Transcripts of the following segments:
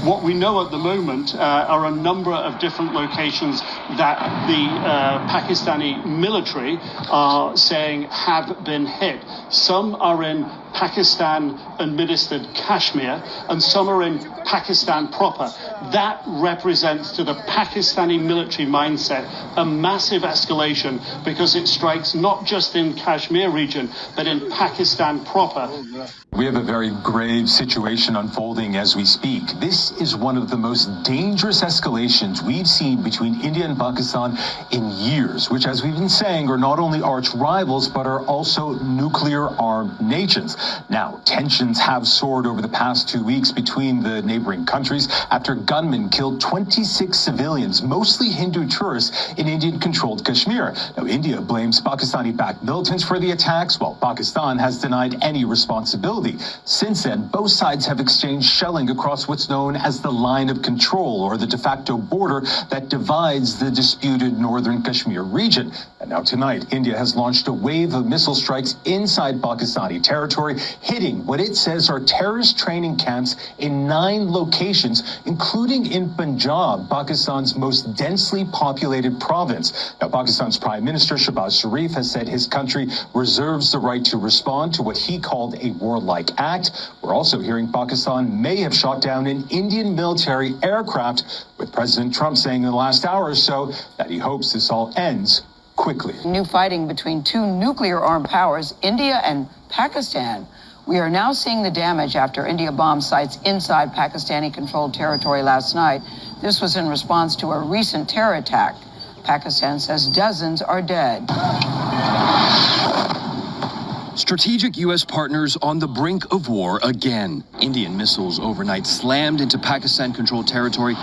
What we know at the moment are a number of different locations that the Pakistani military are saying have been hit. Some are in Pakistan-administered Kashmir, and some are in Pakistan proper. That represents to the Pakistani military mindset a massive escalation because it strikes not just in Kashmir region, but in Pakistan proper. We have a very grave situation unfolding as we speak. This is one of the most dangerous escalations we've seen between India and Pakistan in years, which, as we've been saying, are not only arch rivals, but are also nuclear-armed nations. Now, tensions have soared over the past 2 weeks between the neighboring countries after gunmen killed 26 civilians, mostly Hindu tourists, in Indian-controlled Kashmir. Now, India blames Pakistani-backed militants for the attacks, while Pakistan has denied any responsibility. Since then, both sides have exchanged shelling across what's known as the line of control, or the de facto border that divides the disputed northern Kashmir region. And now tonight, India has launched a wave of missile strikes inside Pakistani territory, hitting what it says are terrorist training camps in 9 locations, including in Punjab, Pakistan's most densely populated province. Now, Pakistan's Prime Minister Shehbaz Sharif has said his country reserves the right to respond to what he called a warlike act. We're also hearing Pakistan may have shot down an Indian military aircraft, with President Trump saying in the last hour or so that he hopes this all ends quickly. New fighting between 2 nuclear-armed powers, India and Pakistan. We are now seeing the damage after India bombed sites inside Pakistani-controlled territory last night. This was in response to a recent terror attack. Pakistan says dozens are dead. Strategic U.S. partners on the brink of war again. Indian missiles overnight slammed into Pakistan-controlled territory.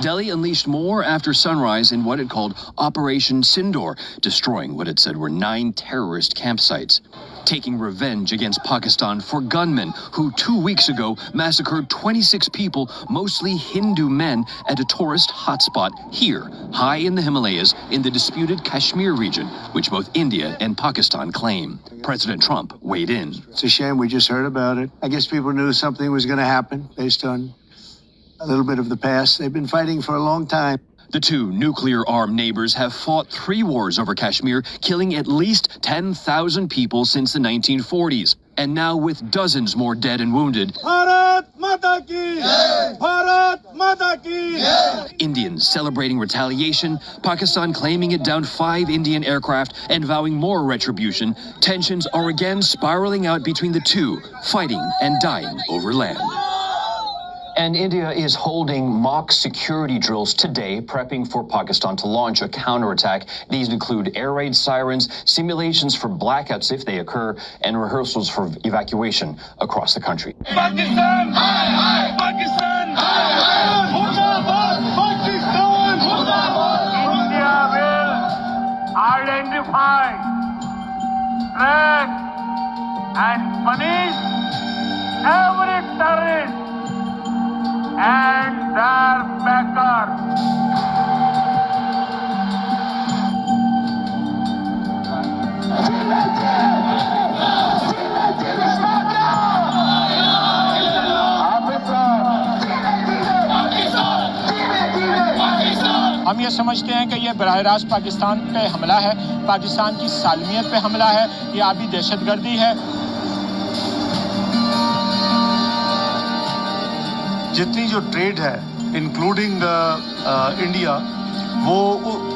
Delhi unleashed more after sunrise in what it called Operation Sindoor, destroying what it said were 9 terrorist campsites. Taking revenge against Pakistan for gunmen who 2 weeks ago massacred 26 people, mostly Hindu men, at a tourist hotspot here, high in the Himalayas, in the disputed Kashmir region, which both India and Pakistan claim. President Trump weighed in. It's a shame we just heard about it. I guess people knew something was going to happen based on a little bit of the past. They've been fighting for a long time. The 2 nuclear-armed neighbors have fought 3 wars over Kashmir, killing at least 10,000 people since the 1940s. And now with dozens more dead and wounded, Bharat Mata ki Jai! Bharat Mata ki Jai! Indians celebrating retaliation, Pakistan claiming it downed 5 Indian aircraft and vowing more retribution, tensions are again spiraling out between the 2, fighting and dying over land. And India is holding mock security drills today, prepping for Pakistan to launch a counterattack. These include air raid sirens, simulations for blackouts if they occur, and rehearsals for evacuation across the country. Pakistan! Hi, hi! Pakistan! Hi, hi! Murdabad! Pakistan! Murdabad! India will identify, track, and punish every terrorist and their backers. हम ये समझते हैं कि ये बराह रास्त पाकिस्तान पे हमला है, पाकिस्तान की सालमियत पे हमला है, ये आबी दहशतगर्दी है। जितनी जो ट्रेड है इंक्लूडिंग इंडिया, वो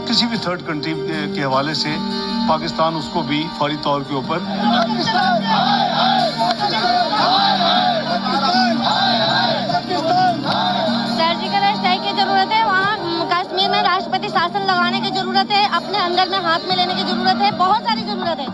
किसी भी थर्ड कंट्री के हवाले से पाकिस्तान उसको भी फौरी तौर के ऊपर सर्जिकल स्ट्राइक की जरूरत है। वहाँ कश्मीर में राष्ट्रपति शासन लगाने की जरूरत है, अपने अंदर में हाथ में लेने की जरूरत है, बहुत सारी जरूरत है।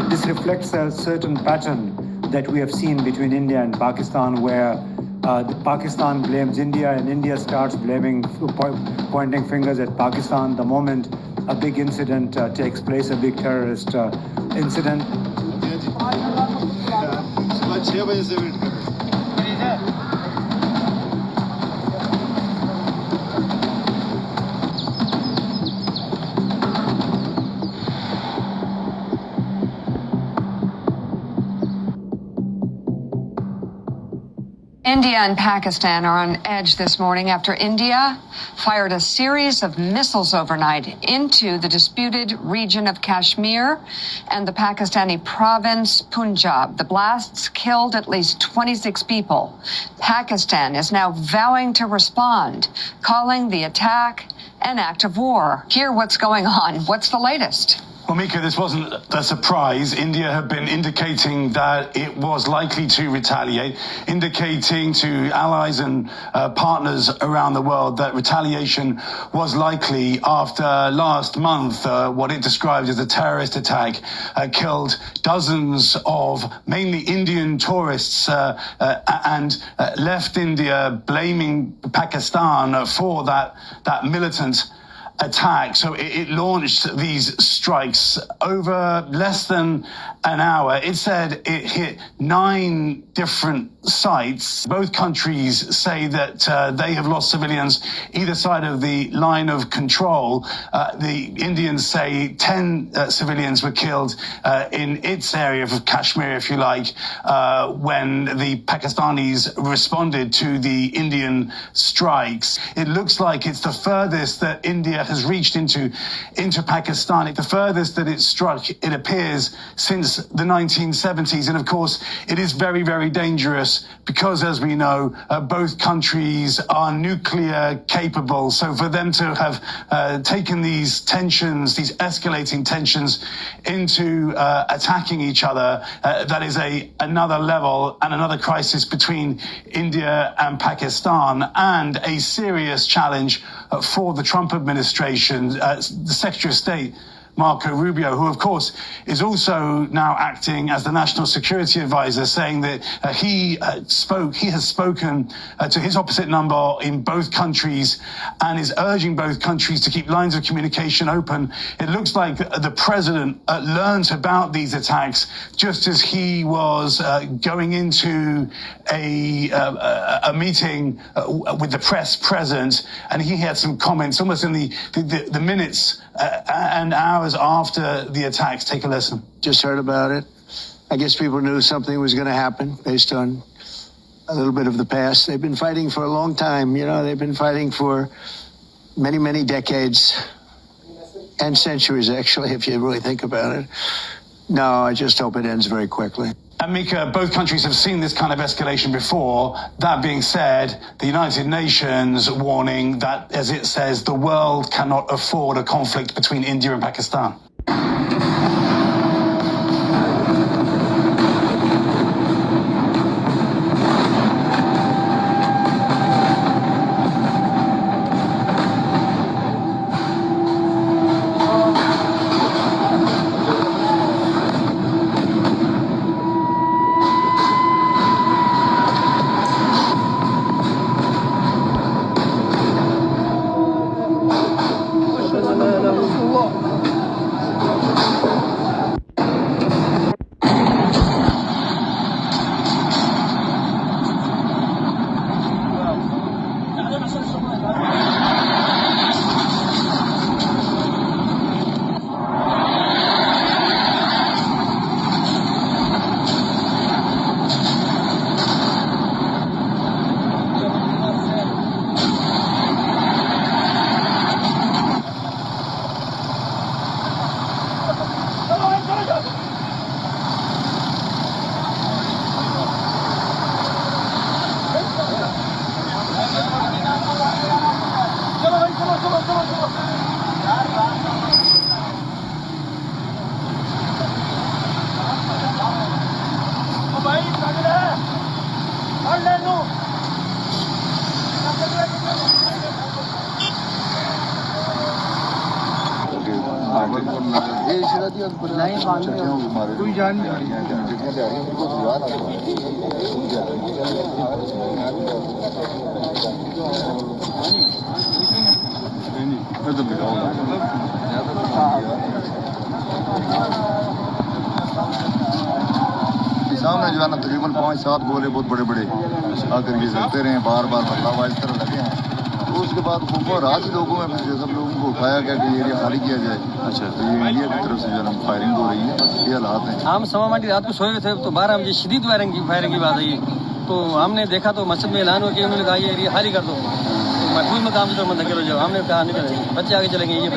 This reflects a certain pattern that we have seen between India and Pakistan, where Pakistan blames India and India starts pointing fingers at Pakistan the moment a big incident takes place, a big terrorist incident. सुबह 6 बजे से wait कर रहे हैं। India and Pakistan are on edge this morning after India fired a series of missiles overnight into the disputed region of Kashmir and the Pakistani province Punjab. The blasts killed at least 26 people. Pakistan is now vowing to respond, calling the attack an act of war. Hear what's going on. What's the latest? Well, Mika, this wasn't a surprise. India had been indicating that it was likely to retaliate, indicating to allies and partners around the world that retaliation was likely after last month what it described as a terrorist attack killed dozens of mainly Indian tourists and left India blaming Pakistan for that militant attack. So it launched these strikes over less than an hour. It said it hit 9 different sites. Both countries say that they have lost civilians either side of the line of control. The Indians say 10 civilians were killed in its area of Kashmir, if you like, when the Pakistanis responded to the Indian strikes. It looks like it's the furthest that India has reached into Pakistan. The furthest that it's struck, it appears, since the 1970s. And of course, it is very, very dangerous because, as we know, both countries are nuclear capable. So for them to have taken these tensions, these escalating tensions, into attacking each other, that is another level and another crisis between India and Pakistan, and a serious challenge for the Trump administration. The Secretary of State, Marco Rubio, who of course is also now acting as the National Security Advisor, saying that he has spoken to his opposite number in both countries and is urging both countries to keep lines of communication open. It looks like the president learned about these attacks just as he was going into a meeting with the press present, and he had some comments almost in the minutes and hours after the attacks. Take a listen. Just heard about it. I guess people knew something was going to happen based on a little bit of the past. They've been fighting for a long time. You know, they've been fighting for many, many decades and centuries, actually, if you really think about it. No, I just hope it ends very quickly. And Mika, both countries have seen this kind of escalation before. That being said, the United Nations warning that, as it says, the world cannot afford a conflict between India and Pakistan. कोई जान नहीं सामने जो है ना तकरीबन 5-7 गोले बहुत बड़े बड़े आकर के चलते रहे, बार बार बदलाव इस तरह लगे हैं। तो उसके बाद रात ही लोगों में फिर सब लोगों को उठाया गया कि एरिया खाली किया जाए। अच्छा, तो ये इंडिया की तरफ से जो है फायरिंग हो रही है, ये हालात हैं। हम समामाटी रात को सोए थे तो 12 बजे शदीद फायरिंग की बात आई, तो हमने देखा तो मस्जिद में ऐलान हो गया, उन्होंने कहा ये एरिया खाली कर दो, तो महफूज मकाम से तो मंद करो जाओ। हमने कहा निकल बच्चे आगे चलेंगे। ये